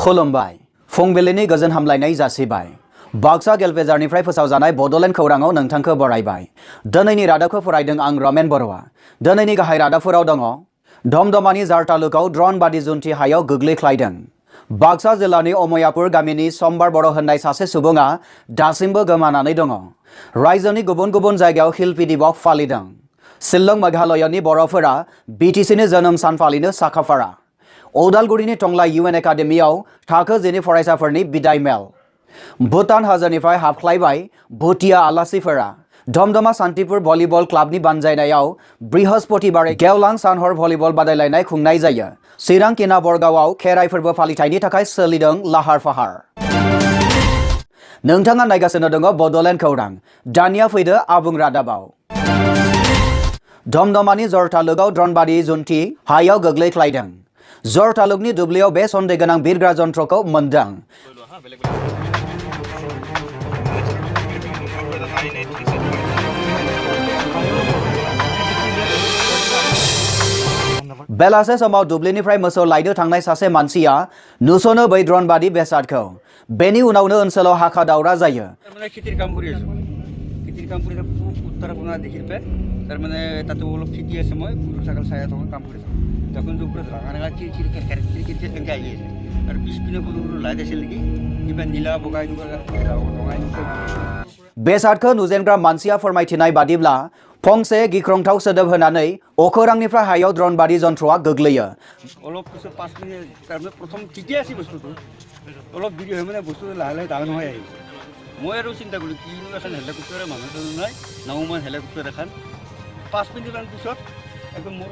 खुलुमबाय फुंबिलिनि गोजोन हामलायनाय जासिबाय बाक्सा गेलफेजारनिफ्राय फोसावजानाय बड'लेण्ड खौराङाव नोंथांखौ बरायबाय दिनैनि रादाबखौ फरायदों आं रामेन बर'आ दिनैनि गाहाय रादाबफोराव दङ धमधमानि जार तालुकाव ड्रन बादि जुन्थि हायाव गोग्लैख्लायदों बाक्सा जिल्लानि अमयापुर गामिनि समबार बर' होननाय सासे सुबुङा दासिमबो गोमानानै दङ रायजोनि गुबुन गुबुन जायगायाव शिल्पी दिवस फालिदों शिलं मेघालयनि बर'फोरा बिटिसिनि जोनोम सान फालिनो साखाफारा उदालगुरिनि टंला UN एकाडेमियाव थाखो 10 फरायसाफोरनि बिदाय मेल भुटान हाजोनिफ्राय हाबख्लायबाय भुटिया आलासिफोरा धमधमा शान्तिपुर भलिबल क्लाबनि बानजायनायाव बृहस्पतिबारे गेवलां सानहर भलिबल बादायलायनाय खुंनाय जायो चिरां किनाबरगावआव खेराइ फोरबो फालिथायनि थाखाय सोलिदों लाहार फाहार नोंथाङा नायगासिनो दङ बड'लेण्ड खौरां दानिया फैदो आबुं रादाबाव धमधमानि जर तालुकाव ड्रनबादि जुन्थि हायाव गोग्लैख्लायदों जर तालुकनि दुब्लियाव बे सन्देह गोनां बिरग्रा जन्त्रखौ मोनदों बेलासे समाव दुब्लिनिफ्राय मोसौ लायनो थांनाय सासे मानसिया नुसनो बै ड्रनबादि बेसादखौ बेनि उनावनो ओनसोलाव हाखा दावरा जायो बेसादखौ नुजेनग्रा मानसिया फोरमायथिनाय बादिब्ला फंसे गिख्रंथाव सोदोब होनानै अखोरांनिफ्राय हायाव ड्रनबादि जन्त्रआ गोग्लैयो মই আৰু চিন্তা কৰিলোঁ কিনো এখন হেলিকপ্টাৰে মানুহ নাই নাওমান হেলিকপ্টাৰ এখন 5 মিনিটমান পিছত একদম মোৰ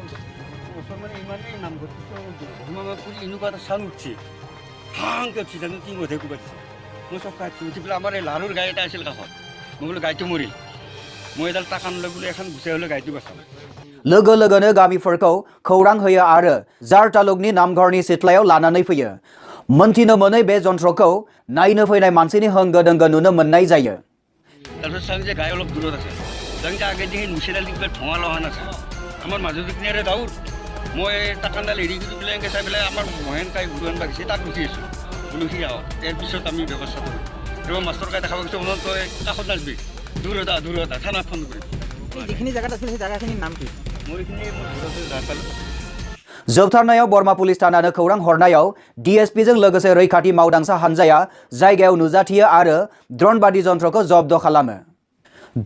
ওচৰ মানে ইমানেই নাম কৰি এনেকুৱা এটা চাউণ্ড উঠিছে হাংকে উঠি জানো কি মধে কোবাইছে মই চব খাই উঠি পেলাই আমাৰ এই লাৰুৰ গাই এটা আছিল কাষত মই বোলো গাইটো মৰিল মই এডাল টাকা নলৈ বোলো এখন গুচাই হ'লে গাইটো বাচাম लोगो लोगोनो गामिफोरखौ खौरां होयो आरो जार तालुकनि नामघरनि सिथ्लायाव लानानै फैयो मोनथिनो मोनै बे जन्त्रखौ नायनो फैनाय मानसिनि होंगो दोंगो नुनो मोननाय जायो তাৰপিছত চাং যে গাই অলপ দূৰত আছে যাং যে আগে দিয়ে নুচিডাল কিবা ধোঁৱা লহান আছে আমাৰ মাজত কিনাৰে দাউৰ মই টাকাডাল এৰি কৰি পেলাই এনেকৈ চাই পেলাই আমাৰ মহেন কাই উৰুৱান বাগিছে তাক উঠি আছোঁ উলুখি যাওঁ তাৰপিছত আমি ব্যৱস্থা কৰোঁ আৰু মাষ্টৰ কাই দেখা পাইছোঁ মনত তই কাষত নাচবি দূৰত থানা ফোন কৰি যিখিনি জেগাত আছিল সেই জেগাখিনিৰ নাম কি মই এইখিনি जोबथारनायाव बरमा पुलिस थानानो खौरां हरनायाव DSPजों लोगोसे रैखाथि मावदांसा हानजाया जायगायाव नुजाथियो आरो ड्रनबादि जन्त्रखौ जब्द खालामो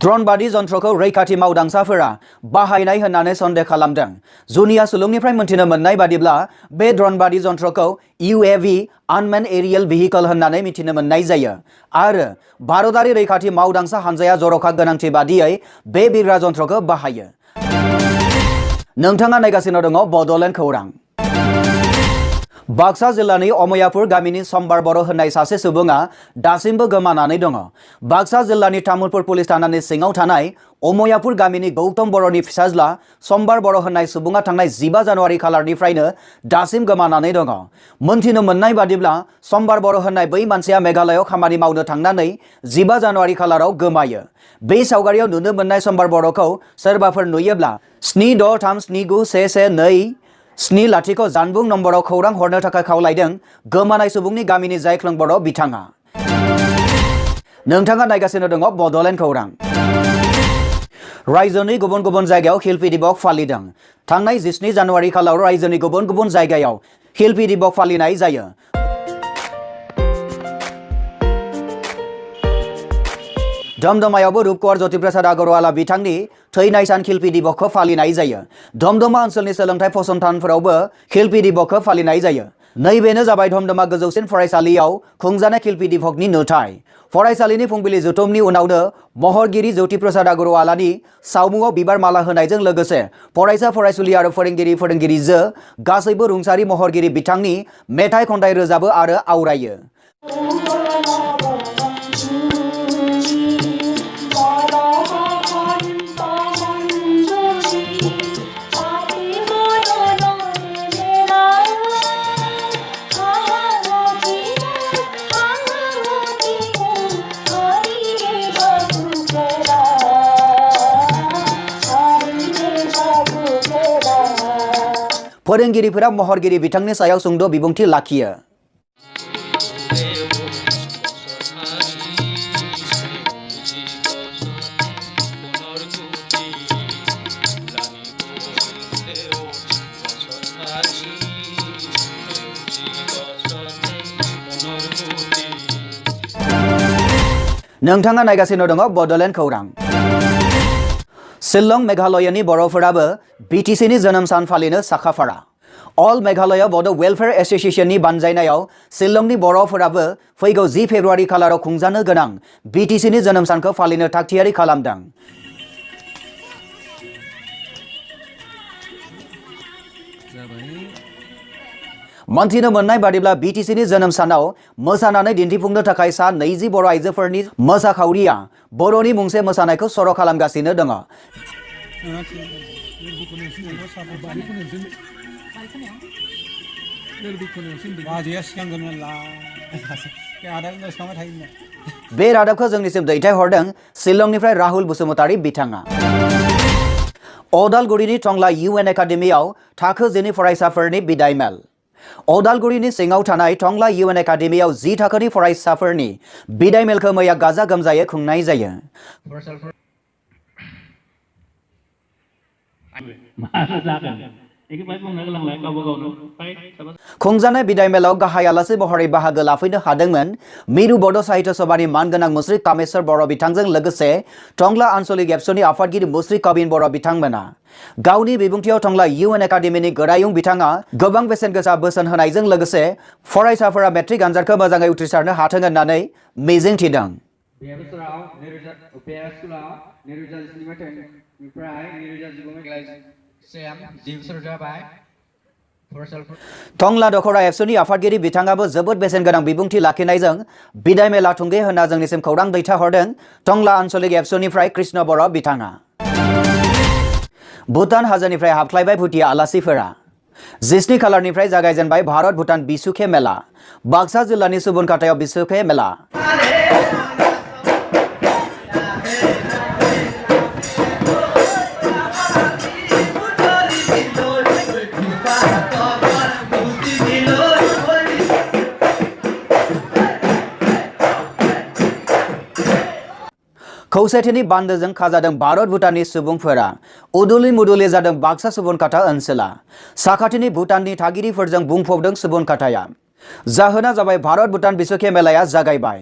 ड्रनबादि जन्त्रखौ रैखाथि मावदांसाफोरा बाहायनाय होननानै सन्देह खालामदों जुनिया सुलुंनिफ्राय मोनथिनो मोननाय बादिब्ला बे ड्रनबादि जन्त्रखौ UAV अनमेन एरियल भेहिकल होननानै मिथिनो मोननाय जायो आरो भारतारि रैखाथि मावदांसा हानजाया जर'खा गोनांथि बादियै बे बिरग्रा जन्त्रखौ बाहायो नोंथाङा नायगासिनो दङ बड'लेण्ड खौरां बाक्सा जिल्लानि अमयापुर गामिनि समबार बर' होननाय सासे सुबुङा दासिमबो गोमानानै दङ बाक्सा जिल्लानि तामुलपुर पुलिस थानानि सिङाव थानाय अमयापुर गामिनि गौतम बर'नि फिसाज्ला समबार बर' होननाय सुबुङा थांनाय 15 जानुवारि खालारनिफ्रायनो दासिम गोमानानै दङ मोनथिनो मोननाय बादिब्ला समबार बर' होननाय बै मानसिया मेघालयआव खामानि मावनो थांनानै 15 जानुवारि खालाराव गोमायो बे सावगारियाव नुनो मोननाय समबार बर'खौ सोरबाफोर नुयोब्ला 763792 जानबुं नम्बराव खौरां हरनो थाखाय खावलायदों गोमानाय सुबुंनि गामिनि जायख्लं बर' बिथाङा नोंथाङा नायगासिनो दङ बड'लेण्ड खौरां रायजोनि गुबुन गुबुन जायगायाव शिल्पी दिवस फालिदों थांनाय 17 जानुवारि खालाराव रायजोनि गुबुन गुबुन जायगायाव शिल्पी दिवस फालिनाय जायो धमधमायावबो रूपकुमार ज्योतिप्रसाद आगरवाला बिथांनि थैनाय सान शिल्पी दिवसखौ फालिनाय जायो धमधमा ओनसोलनि सोलोंथाइ फसंथानफोरावबो शिल्पी दिवसखौ फालिनाय जायो नैबेनो जाबाय धमधमा गोजौसिन फरायसालियाव खुंजानाय शिल्पी दिवसनि नुथाय फरायसालिनि फुंबिलि जथुमनि उनावनो महरगिरि ज्योतिप्रसाद आगरवालानि सावमुआव बिबार माला होनायजों लोगोसे फरायसा फरायसुलि आरो फोरोंगिरिजों गासैबो रुंसारि महरगिरि बिथांनि मेथाइ खन्थाइ रोजाबो आरो आवरायो फोरोंगिरिफोरा महरगिरि बिथांनि सायाव सुंद' बिबुंथि लाखियो नोंथाङा नायगासिनो दङ बड'लेण्ड खौरां। शिलं मेघालयनि बर'फोराबो BTCनि जोनोम सान फालिनो साखाफारा। अल मेघालय बड' वेलफेयार एस'सिएशननि बानजायनायाव शिलंनि बर'फोराबो फैगौ 10 फेब्रुआरि खालाराव खुंजानो गोनां BTCनि जोनोम सानखौ फालिनो थागथियारि खालामदों। मोनथिनो मोननाय बादिब्ला BTCनि जोनोम सानाव मोसानानै दिन्थिफुंनो थाखाय सा 20 बर' आइजोफोरनि मोसाखावरिया बर'नि मुंसे मोसानायखौ सर' खालामगासिनो दङ। बे रादाबखौ जोंनिसिम दैथायहरदों शिलंनिफ्राय राहुल बसुमतारी बिथाङा। अदालगुरिनि टंला UN एकाडेमियाव थाखो 10 फरायसाफोरनि बिदाय मेल। अदालगुरिनि सिङाव थानाय टंला UN एकाडेमियाव 10 थाखोनि फरायसाफोरनि बिदाय मेलखौ मैया गाजा गोमजायै खुंनाय जायो। खुंजानाय बिदाय मेलाव गाहाय आलासि महरै बाहागो लाफैनो हादोंमोन मिरु बड' साहित्य सभानि मानगोनां मुस्रि कामेश्वर बर' बिथांजों लोगोसे टंला आन्चलिक एबसुनि आफादगिरि मुस्रि कबिन बर' बिथांमोना। गावनि बिबुंथियाव टंला UN एकाडेमिनि गोरायुं बिथाङा गोबां बेसेन गोसा बोसोन होनायजों लोगोसे फरायसाफोरा मेट्रिक आनजादखौ मोजाङै उथ्रिसारनो हाथों होननानै मिजिं थिदों। टंला दखरा एबसुनि आफादगिरि बिथाङाबो जोबोद बेसेन गोनां बिबुंथि लाखिनायजों बिदाय मेला थुंगे होनना जोंनिसिम खौरां दैथायहरदों टंला आन्चलिक एबसुनिफ्राय कृष्ण बर' बिथाङा। भुटान हाजोनिफ्राय हाबख्लायबाय भुटिया आलासिफोरा। 17 खालारनिफ्राय जागायजेनबाय भारत भुटान बिसुखे मेला। बाक्सा जिल्लानि सुबुनखाटायाव बिसुखे मेला। खौसेथिनि बान्दोजों खाजादों भारत भुटाननि सुबुंफोरा। उदुलि मुदुलि जादों बाक्सा सुबुनखाटा ओनसोला। साखाथिनि भुटाननि थागिरिफोरजों बुंफबदों सुबुनखाटाया। जाहोना जाबाय भारत भुटान बिसुखे मेलाया जागायबाय।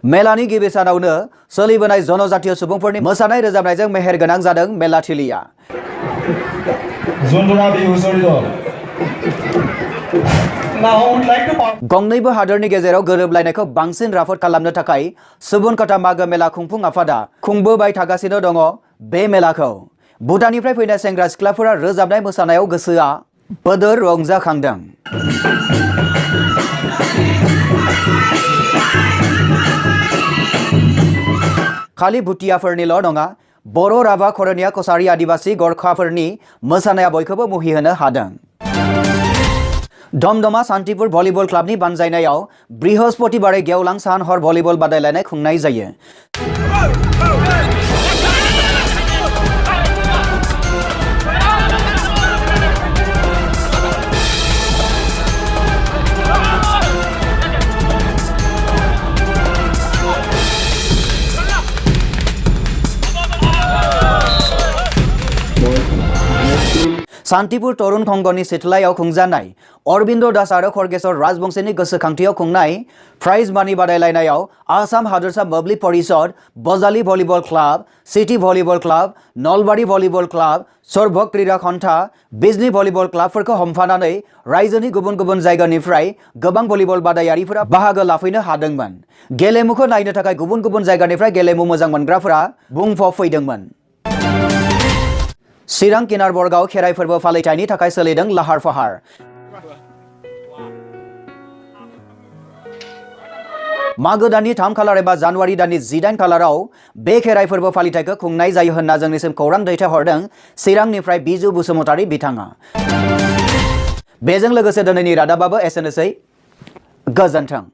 मेलानि गिबि सानावनो सोलिबोनाय जनजातीय सुबुंफोरनि मोसानाय रोजाबनायजों मेहेरगोनां जादों मेलाथिलिया। गंनैबो हादोरनि गेजेराव गोरोबलायनायखौ बांसिन राफोद खालामनो थाखाय सुबुनखाटा मागो मेला खुंफुं आफादा खुंबोबाय थागासिनो दङ बे मेलाखौ। भुटाननिफ्राय फैनाय सेंग्रा सिख्लाफोरा रोजाबनाय मोसानायाव गोसोआ बोदोर रंजाखांदों। खालि भुटियाफोरनिल' नङा बर' राभा खरनिया कसारि आदिबासि गरखाफोरनि मोसानाया बयखौबो मुहिहोनो हादों। दमदमा सान्तिपुर भलिबल क्लाबनि बानजायनायाव बृहस्पतिबारै गेवलां सान हर भलिबल बादायलायनाय खुंनाय जायो। सान्तिपुर तरुण खंगनि सिथलायाव खुंजानाय अरबिन्द दास आरो खरगेश्वर राजबंशीनि गोसोखांथियाव खुंनाय प्राइज मानि बादायलायनायाव आसाम हादोरसा मोब्लिब परिषद, Bajali volleyball club, city volleyball club, Nalbari volleyball club, Sarbhog क्रीड़ा खन्था, बिजनी भलिबल क्लाबफोरखौ हमफानानै रायजोनि गुबुन गुबुन जायगानिफ्राय गोबां भलिबल बादायारिफोरा बाहागो लाफैनो हादोंमोन। गेलेमुखौ नायनो थाखाय गुबुन गुबुन जायगानिफ्राय गेलेमु मोजां मोनग्राफोरा बुंफबफैदोंमोन। चिरां किनार बरगाव खेराइ फोरबो फालिथायनि थाखाय सोलिदों लाहार फाहार। मागो दाननि 3 खालार एबा जानुवारि दाननि 18 खालाराव बे खेराइ फोरबो फालिथायखौ खुंनाय जायो होनना जोंनिसिम खौरां दैथायहरदों चिरांनिफ्राय बिजु बसुमतारी बिथाङा। बेजों लोगोसे दिनैनि रादाबाबो एसेनोसै। गोजोन्थों।